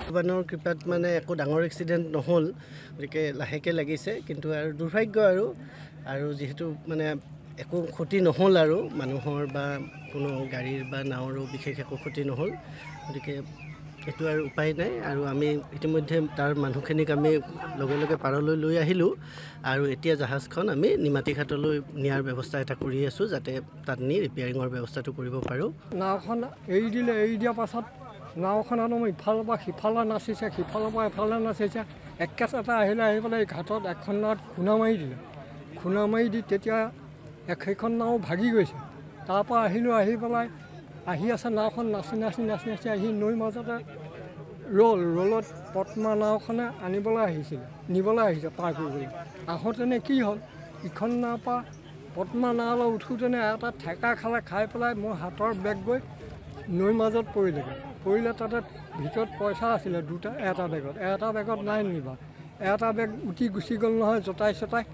ভগৱানৰ কৃপাত মানে একো ডাঙৰ এক্সিডেণ্ট নহ'ল, গতিকে লাহেকৈ লাগিছে। কিন্তু আৰু দুৰ্ভাগ্য আৰু যিহেতু মানে একো ক্ষতি নহ'ল আৰু মানুহৰ বা কোনো গাড়ীৰ বা নাৱৰো বিশেষ একো ক্ষতি নহ'ল, গতিকে এইটো আৰু উপায় নাই। আৰু আমি ইতিমধ্যে তাৰ মানুহখিনিক আমি লগে লগে পাৰলৈ লৈ আহিলোঁ আৰু এতিয়া জাহাজখন আমি নিমাতী ঘাটলৈ নিয়াৰ ব্যৱস্থা এটা কৰি আছোঁ, যাতে তাত নি ৰিপেয়াৰিঙৰ ব্যৱস্থাটো কৰিব পাৰোঁ। নাওখন এৰি দিয়াৰ পাছত নাওখন ইফালৰ পৰা সিফালে নাচিছে, সিফালৰ পৰা এফালে নাচিছে। একেচাতে আহি পেলাই এই ঘাটত এখন নাৱত খুন্দা মাৰি দিলে। খুন্দা মাৰি দি তেতিয়া সেইখন নাও ভাগি গৈছে। তাৰপৰা আহি পেলাই আহি আছে নাওখন নাচি আহি নৈৰ মাজতে ৰলত পদ্মা নাওখনে নিবলৈ আহিছে পাৰ কৰিবলৈ। আহোঁতেনে কি হ'ল, ইখন নাৱৰ পৰা পদ্মা নাৱলৈ উঠোঁতেনে এটা ঠেকা খাই পেলাই মোৰ হাতৰ বেগ গৈ নৈৰ মাজত পৰিলে তাতে ভিতৰত পইচা আছিলে এটা বেগত নাই নিবা। এটা বেগ উঠি গুচি গ'ল নহয় জতাই চতাই।